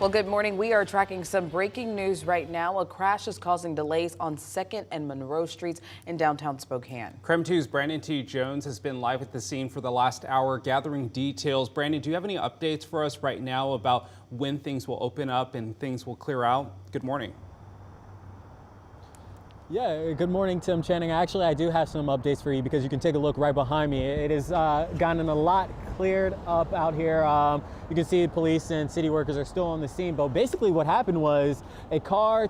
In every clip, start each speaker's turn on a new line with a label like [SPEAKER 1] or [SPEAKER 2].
[SPEAKER 1] Well, good morning. We are tracking some breaking news right now. A crash is causing delays on 2nd and Monroe Streets in downtown Spokane.
[SPEAKER 2] KREM 2's Brandon T. Jones has been live at the scene for the last hour gathering details. Brandon, do you have any updates for us right now about when things will open up and things will clear out? Good morning.
[SPEAKER 3] Yeah, good morning, Tim Channing. Actually, I do have some updates for you because you can take a look right behind me. It has gotten a lot cleared up out here. You can see police and city workers are still on the scene, but basically what happened was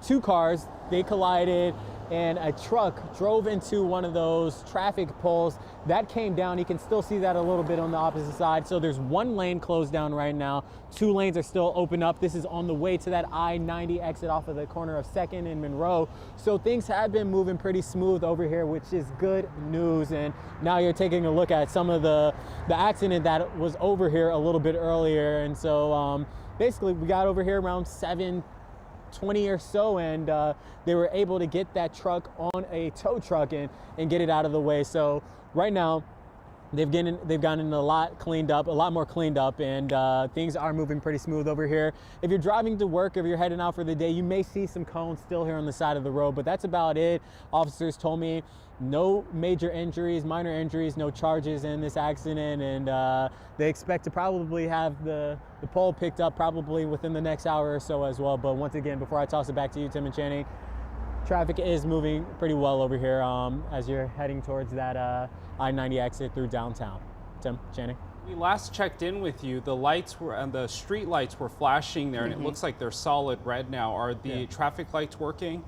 [SPEAKER 3] two cars, they collided and a truck drove into one of those traffic poles. That came down. You can still see that a little bit on the opposite side. So there's one lane closed down right now. 2 lanes are still open up. This is on the way to that I-90 exit off of the corner of 2nd and Monroe. So things have been moving pretty smooth over here, which is good news. And now you're taking a look at some of the accident that was over here a little bit earlier. And so basically we got over here around 7:20 or so, and they were able to get that truck on a tow truck and get it out of the way. So right now they've gotten a lot more cleaned up, and things are moving pretty smooth over here. If you're driving to work, if you're heading out for the day, you may see some cones still here on the side of the road, but that's about it. Officers told me no major injuries, minor injuries, no charges in this accident, and they expect to probably have the pole picked up probably within the next hour or so as well. But once again, before I toss it back to you, Tim and Channing, traffic is moving pretty well over here as you're heading towards that I-90 exit through downtown. Tim, Channing.
[SPEAKER 2] We last checked in with you. The lights were and the street lights were flashing there, and it looks like they're solid red now. Are the traffic lights working?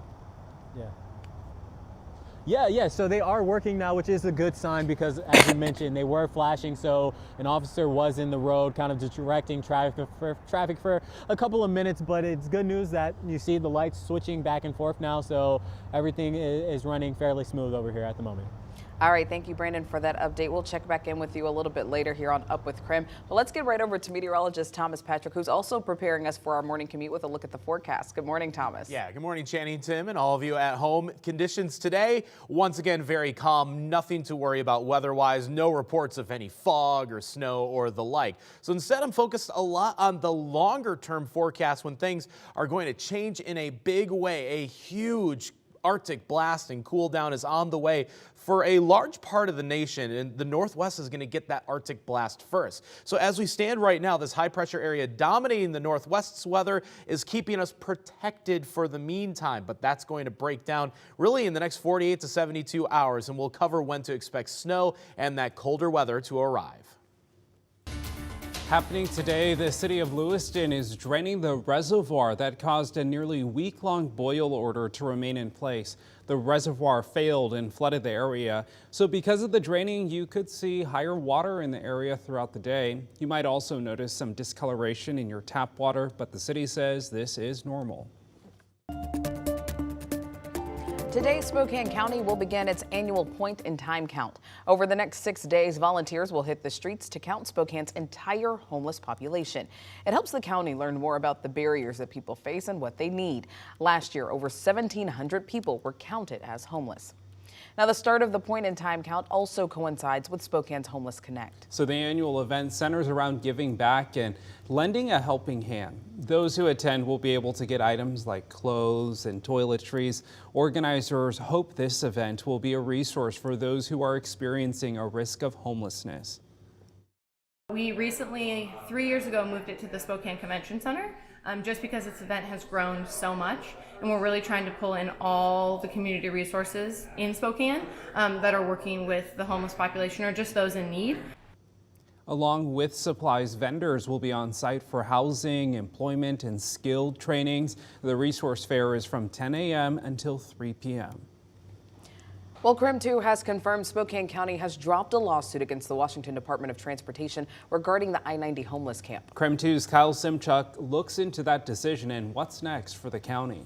[SPEAKER 3] Yeah, so they are working now, which is a good sign because, as you mentioned, they were flashing, so an officer was in the road kind of directing traffic for a couple of minutes, but it's good news that you see the lights switching back and forth now, so everything is running fairly smooth over here at the moment.
[SPEAKER 1] All right, thank you, Brandon, for that update. We'll check back in with you a little bit later here on Up with KREM. But let's get right over to meteorologist Thomas Patrick, who's also preparing us for our morning commute with a look at the forecast. Good morning, Thomas.
[SPEAKER 4] Yeah, good morning, Channing, Tim, and all of you at home. Conditions today, once again, very calm. Nothing to worry about weather-wise. No reports of any fog or snow or the like. So instead, I'm focused a lot on the longer-term forecast when things are going to change in a big way. A huge Arctic blast and cool down is on the way for a large part of the nation, and the Northwest is going to get that Arctic blast first. So as we stand right now, this high pressure area dominating the Northwest's weather is keeping us protected for the meantime, but that's going to break down really in the next 48 to 72 hours, and we'll cover when to expect snow and that colder weather to arrive.
[SPEAKER 2] Happening today, the city of Lewiston is draining the reservoir that caused a nearly week-long boil order to remain in place. The reservoir failed and flooded the area. So because of the draining, you could see higher water in the area throughout the day. You might also notice some discoloration in your tap water, but the city says this is normal.
[SPEAKER 1] Today, Spokane County will begin its annual point-in-time count. Over the next 6 days, volunteers will hit the streets to count Spokane's entire homeless population. It helps the county learn more about the barriers that people face and what they need. Last year, over 1,700 people were counted as homeless. Now, the start of the point-in-time count also coincides with Spokane's Homeless Connect.
[SPEAKER 2] So the annual event centers around giving back and lending a helping hand. Those who attend will be able to get items like clothes and toiletries. Organizers hope this event will be a resource for those who are experiencing a risk of homelessness.
[SPEAKER 5] We recently, 3 years ago, moved it to the Spokane Convention Center just because this event has grown so much, and we're really trying to pull in all the community resources in Spokane that are working with the homeless population or just those in need.
[SPEAKER 2] Along with supplies, vendors will be on site for housing, employment, and skilled trainings. The resource fair is from 10 a.m. until 3 p.m.
[SPEAKER 1] Well, KREM 2 has confirmed Spokane County has dropped a lawsuit against the Washington Department of Transportation regarding the I-90 homeless camp.
[SPEAKER 2] KREM 2's Kyle Simchuk looks into that decision and what's next for the county.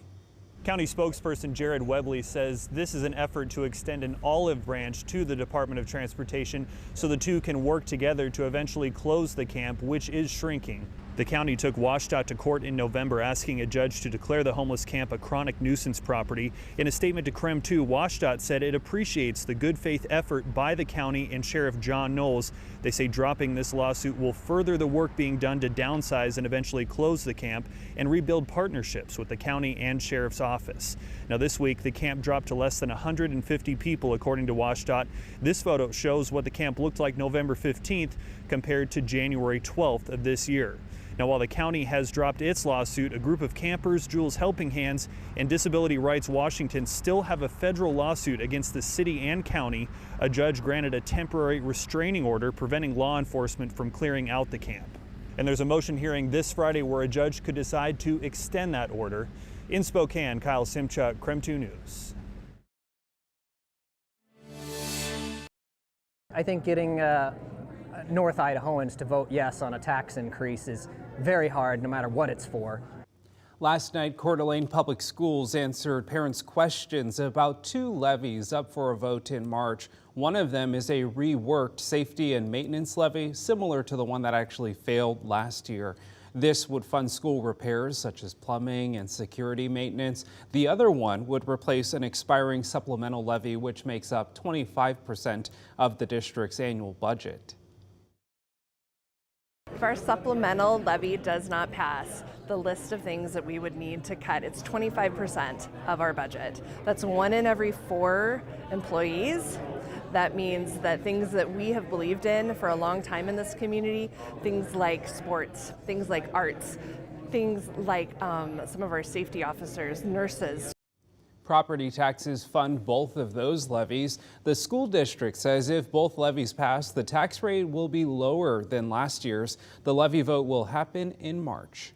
[SPEAKER 6] County spokesperson Jared Webley says this is an effort to extend an olive branch to the Department of Transportation so the two can work together to eventually close the camp, which is shrinking. The county took WSDOT to court in November, asking a judge to declare the homeless camp a chronic nuisance property. In a statement to KREM 2, WSDOT said it appreciates the good faith effort by the county and Sheriff John Knowles. They say dropping this lawsuit will further the work being done to downsize and eventually close the camp and rebuild partnerships with the county and Sheriff's office. Now this week, the camp dropped to less than 150 people, according to WSDOT. This photo shows what the camp looked like November 15th compared to January 12th of this year. Now, while the county has dropped its lawsuit, a group of campers, Jules Helping Hands, and Disability Rights Washington still have a federal lawsuit against the city and county. A judge granted a temporary restraining order preventing law enforcement from clearing out the camp. And there's a motion hearing this Friday where a judge could decide to extend that order. In Spokane, Kyle Simchuk, KREM 2 News.
[SPEAKER 7] I think getting North Idahoans to vote yes on a tax increase is very hard, no matter what it's for.
[SPEAKER 2] Last night, Coeur d'Alene Public Schools answered parents' questions about 2 levies up for a vote in March. One of them is a reworked safety and maintenance levy, similar to the one that actually failed last year. This would fund school repairs such as plumbing and security maintenance. The other one would replace an expiring supplemental levy, which makes up 25% of the district's annual budget.
[SPEAKER 8] If our supplemental levy does not pass the list of things that we would need to cut, it's 25% of our budget. That's 1 in every 4 employees. That means that things that we have believed in for a long time in this community, things like sports, things like arts, things like some of our safety officers, nurses.
[SPEAKER 2] Property taxes fund both of those levies. The school district says if both levies pass, the tax rate will be lower than last year's. The levy vote will happen in March.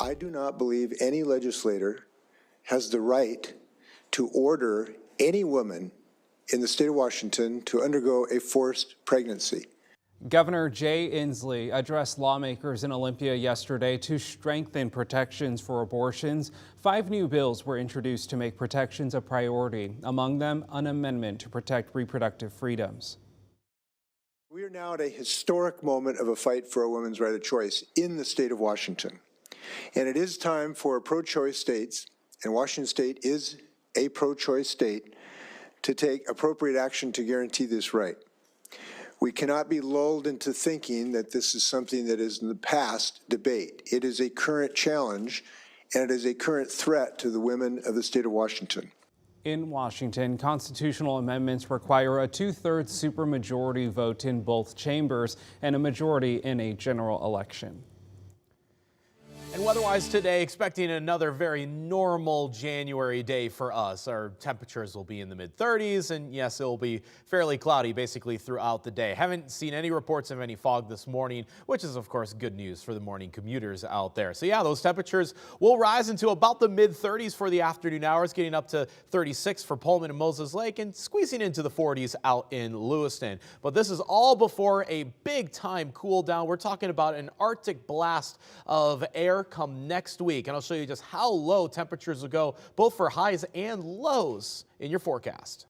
[SPEAKER 9] I do not believe any legislator has the right to order any woman in the state of Washington to undergo a forced pregnancy.
[SPEAKER 2] Governor Jay Inslee addressed lawmakers in Olympia yesterday to strengthen protections for abortions. 5 new bills were introduced to make protections a priority, among them an amendment to protect reproductive freedoms.
[SPEAKER 9] We are now at a historic moment of a fight for a woman's right of choice in the state of Washington. And it is time for pro-choice states, and Washington state is a pro-choice state, to take appropriate action to guarantee this right. We cannot be lulled into thinking that this is something that is in the past debate. It is a current challenge, and it is a current threat to the women of the state of Washington.
[SPEAKER 2] In Washington, constitutional amendments require a 2/3 supermajority vote in both chambers and a majority in a general election.
[SPEAKER 4] And weather-wise today, expecting another very normal January day for us. Our temperatures will be in the mid-30s, and yes, it will be fairly cloudy basically throughout the day. Haven't seen any reports of any fog this morning, which is of course good news for the morning commuters out there. So yeah, those temperatures will rise into about the mid-30s for the afternoon hours, getting up to 36 for Pullman and Moses Lake and squeezing into the 40s out in Lewiston. But this is all before a big-time cool down. We're talking about an Arctic blast of air come next week, and I'll show you just how low temperatures will go both for highs and lows in your forecast.